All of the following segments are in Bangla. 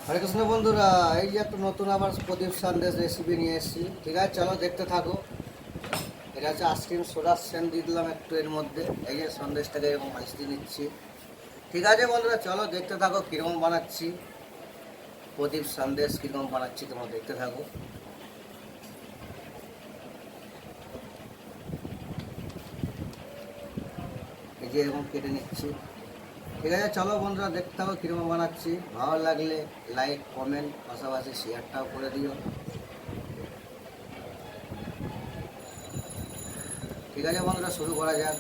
হরে কৃষ্ণ বন্ধুরা, এই যে একটা নতুন আবার প্রদীপ সন্দেশ রেসিপি নিয়ে এসেছি। ঠিক আছে, চলো দেখতে থাকো। এটা হচ্ছে আইসক্রিম সোডা সেন্ট দিয়ে দিলাম একটু এর মধ্যে। এই যে সন্দেশটাকে এরকম ভাজতে নিচ্ছি। ঠিক আছে বন্ধুরা, চলো দেখতে থাকো কীরকম বানাচ্ছি প্রদীপ সন্দেশ, কীরকম বানাচ্ছি তোমরা দেখতে থাকো। এই যে এরকম কেটে নিচ্ছি। ঠিক আছে, চলো বন্ধুরা দেখতে থাকো কীরকম বানাচ্ছি। ভালো লাগলে লাইক কমেন্ট পাশাপাশি শেয়ারটাও করে দিও। ঠিক আছে বন্ধুরা, শুরু করা যাক।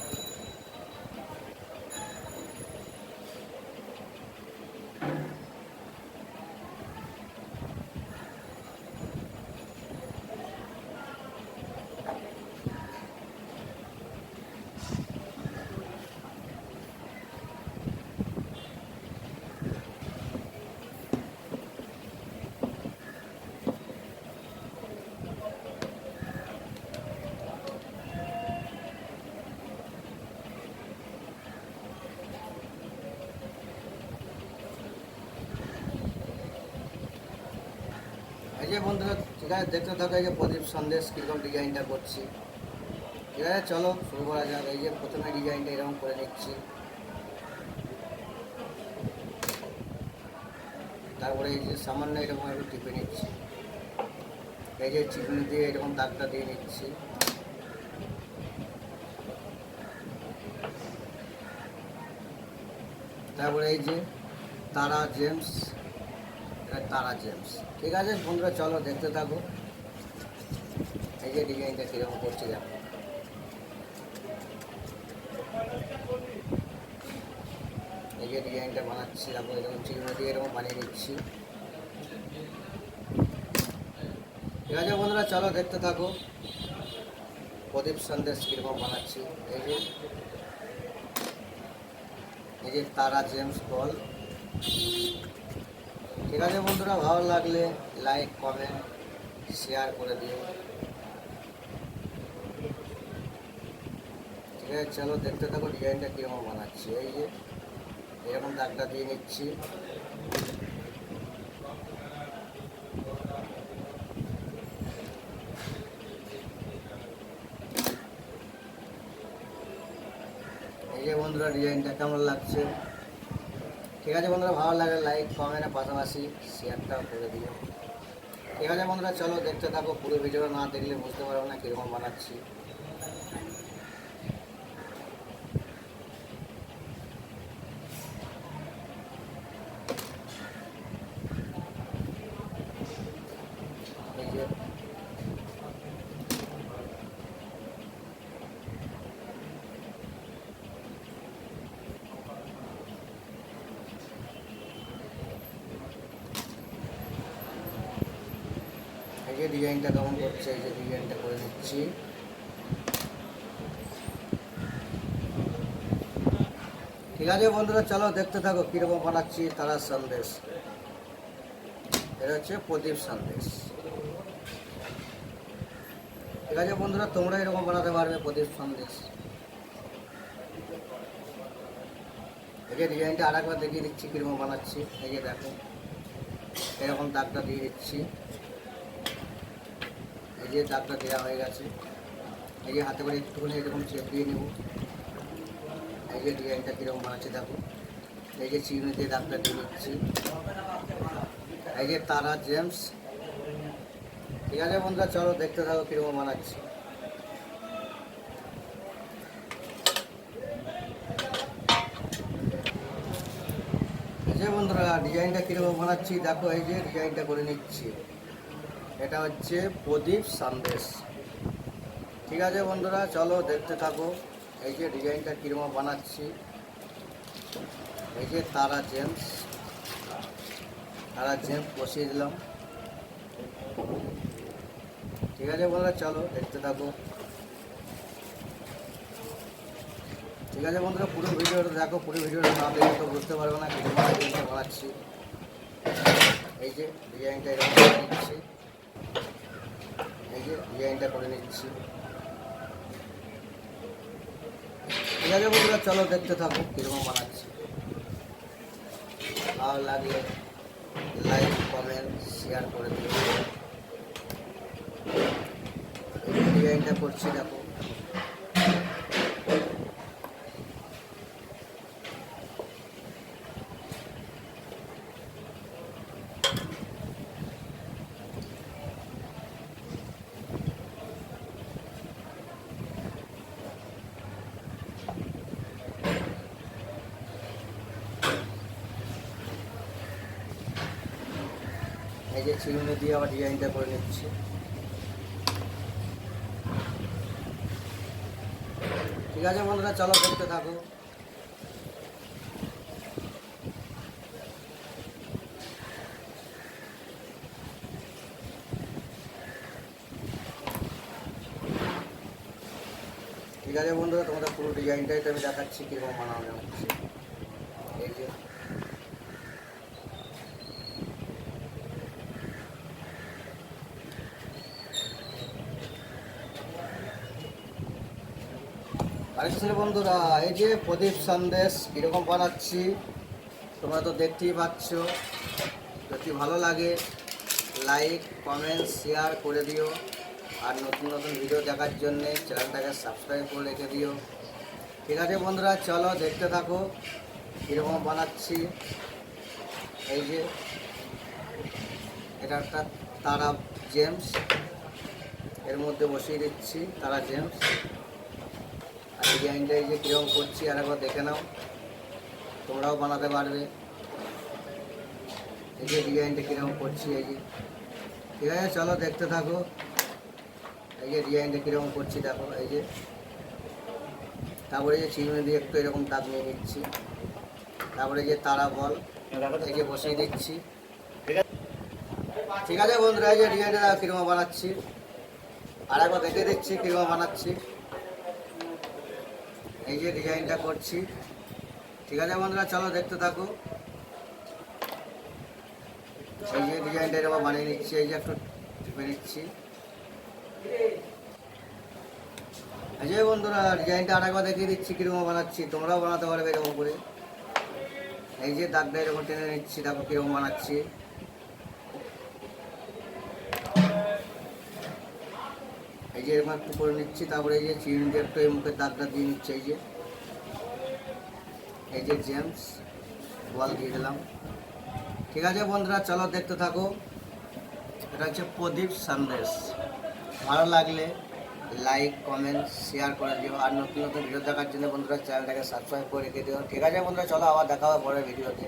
এই যে বন্ধুরা, ঠিক আছে দেখতে থাকো এই যে প্রদীপ সন্দেশ কীরকম ডিজাইনটা করছি। ঠিক আছে, চলো শুরু করা যাক। এই যে প্রথমে ডিজাইনটা এরকম করে নিচ্ছি, তারপরে এই যে সামান্য এরকম একটু টিপে নিচ্ছি। এই যে চিকনি দিয়ে এরকম দাগটা দিয়ে নিচ্ছি। তারপরে এই যে তারা জেমস, এটা তারা জেমস। ঠিক আছে বন্ধুরা, চলো দেখতে থাকো এই যে ডিজাইনটা কীরকম করছি দেখো। এই যে ডিজাইনটা বানাচ্ছি দেখো, এরকম চিকনি দিয়ে এরকম বানিয়ে নিচ্ছি। ঠিক আছে বন্ধুরা, চলো দেখতে থাকো প্রদীপ সন্দেশ কীরকম বানাচ্ছি। এই যে তারা জেমস বল। ঠিক আছে বন্ধুরা, ভালো লাগলে লাইক কমেন্ট শেয়ার করে দিও। ঠিক আছে, চলো দেখতে থাকো ডিজাইনটা কীরকম বানাচ্ছি। এই যে এরকম দাগটা দিয়ে নিচ্ছি। এই যে বন্ধুরা ডিজাইনটা কেমন লাগছে। ঠিক আছে বন্ধুরা, ভালো লাগে লাইক কমেন্টের পাশাপাশি শেয়ারটাও করে দিও। ঠিক আছে বন্ধুরা, চলো দেখতে থাকো। পুরো ভিডিওটা না দেখলে বুঝতে পারবো না কীরকম বানাচ্ছি। এই যে এই যে ডিজাইনটা কেমন করছে, এই যে ডিজাইনটা করে নিচ্ছি। ঠিক আছে বন্ধুরা, চলো দেখতে থাকো কীরকম বানাচ্ছি তারা সন্দেশ। এটা হচ্ছে প্রদীপ সন্দেশ। ঠিক আছে বন্ধুরা, তোমরা এরকম বানাতে পারবে প্রদীপ সন্দেশ। এই যে ডিজাইনটা আর একবার দেখিয়ে দিচ্ছি কীরকম বানাচ্ছি। এই যে দেখো এরকম দাগটা দিয়ে দিচ্ছি। এই যে দাগটা দেওয়া হয়ে গেছে। এই যে হাতে করে একটুখানি এরকম চেপ দিয়ে নেব। এই যে ডিজাইনটা কীরকম বানাচ্ছি দেখো। এই যে চিকনি দিয়ে দাগটা দিয়ে দিচ্ছি। এই যে তারা জেমস। ঠিক আছে বন্ধুরা, চলো দেখতে থাকো কীরকম বানাচ্ছি। এই যে বন্ধুরা ডিজাইনটা কীরকম বানাচ্ছি দেখো। এই যে ডিজাইনটা করে নিচ্ছি। এটা হচ্ছে প্রদীপ সন্দেশ। ঠিক আছে বন্ধুরা, চলো দেখতে থাকো এই যে ডিজাইনটা কীরকম বানাচ্ছি। এই যে তারা জেমস, তারা জেমস বসিয়ে দিলাম। ঠিক আছে বন্ধুরা, চলো দেখতে থাকো। ঠিক আছে বন্ধুরা, পুরো ভিডিওটা দেখো। পুরো ভিডিওটা না দেখলে তো বুঝতে পারবে না কীরকম ডিজাইনটা বানাচ্ছি। এই যে ডিজাইনটা এরকম করে নিচ্ছি। এই যে ডিজাইনটা করে নিচ্ছি। ঠিক আছে বন্ধুরা, চলো দেখতে থাকো কীরকম বানাচ্ছি। ভালো লাগলে লাইক শেয়ার করে দিও। ডিজাইনটা করছি দেখো। এই যে চিরুনি দিয়ে আবার ডিজাইনটা করে নিচ্ছি। ঠিক আছে বন্ধুরা, চলো দেখতে থাকো। ঠিক আছে বন্ধুরা, তোমাদের পুরো ডিজাইনটাই তো আমি দেখাচ্ছি কীরকম বানানো হচ্ছে। এই যে আরেকটা বন্ধুরা, এই যে প্রদীপ সন্দেশ কীরকম বানাচ্ছি তোমরা তো দেখতেই পাচ্ছ। যদি ভালো লাগে লাইক কমেন্ট শেয়ার করে দিও, আর নতুন নতুন ভিডিও দেখার জন্যে চ্যানেলটাকে সাবস্ক্রাইব করে রেখে দিও। ঠিক আছে বন্ধুরা, চলো দেখতে থাকো কীরকম বানাচ্ছি। এই যে এটা একটা তারা জেমস, এর মধ্যে বসিয়ে দিচ্ছি তারা জেমস। আর ডিজাইনটা এই যে কীরকম করছি আর একবার দেখে নাও, তোমরাও বানাতে পারবে। এই যে ডিজাইনটা কীরকম করছি, এই যে ঠিক আছে চলো দেখতে থাকো। এই যে ডিজাইনটা কীরকম করছি দেখো। এই যে তারপরে যে চিরুনি দিয়ে একটু এরকম দাগ নিয়ে নিচ্ছি, তারপরে যে তারা বল এই যে বসিয়ে দিচ্ছি। ঠিক আছে বন্ধুরা, এই যে ডিজাইনটা কীরকম বানাচ্ছি আর একবার দেখে দিচ্ছি কীরকম বানাচ্ছি। এই যে ডিজাইনটা করছি। ঠিক আছে বন্ধুরা, চলো দেখতে থাকো। এই যে ডিজাইনটা এরকম বানিয়ে নিচ্ছি, এই যে একটু টিপে নিচ্ছি। এই যে বন্ধুরা, ডিজাইনটা আরেকবার দেখিয়ে দিচ্ছি কীরকম বানাচ্ছি, তোমরাও বানাতে পারবে এরকম করে। এই যে দাগটা এরকম টেনে নিচ্ছি, দেখো কীরকম বানাচ্ছি। এই যে এরকম একটু করে নিচ্ছি, তারপরে এই যে চিরুনি একটু এই মুখের দাগটা দিয়ে নিচ্ছে। এই যে জেমস বল দিয়ে দিলাম। ঠিক আছে বন্ধুরা, চলো দেখতে থাকো। এটা হচ্ছে প্রদীপ সন্দেশ। ভালো লাগলে লাইক কমেন্ট শেয়ার করে দিও, আর নতুন নতুন ভিডিও দেখার জন্য বন্ধুরা চ্যানেলটাকে সাবস্ক্রাইব করে রেখে দিও। ঠিক আছে বন্ধুরা, চলো আবার দেখা হবে পরের ভিডিওতে।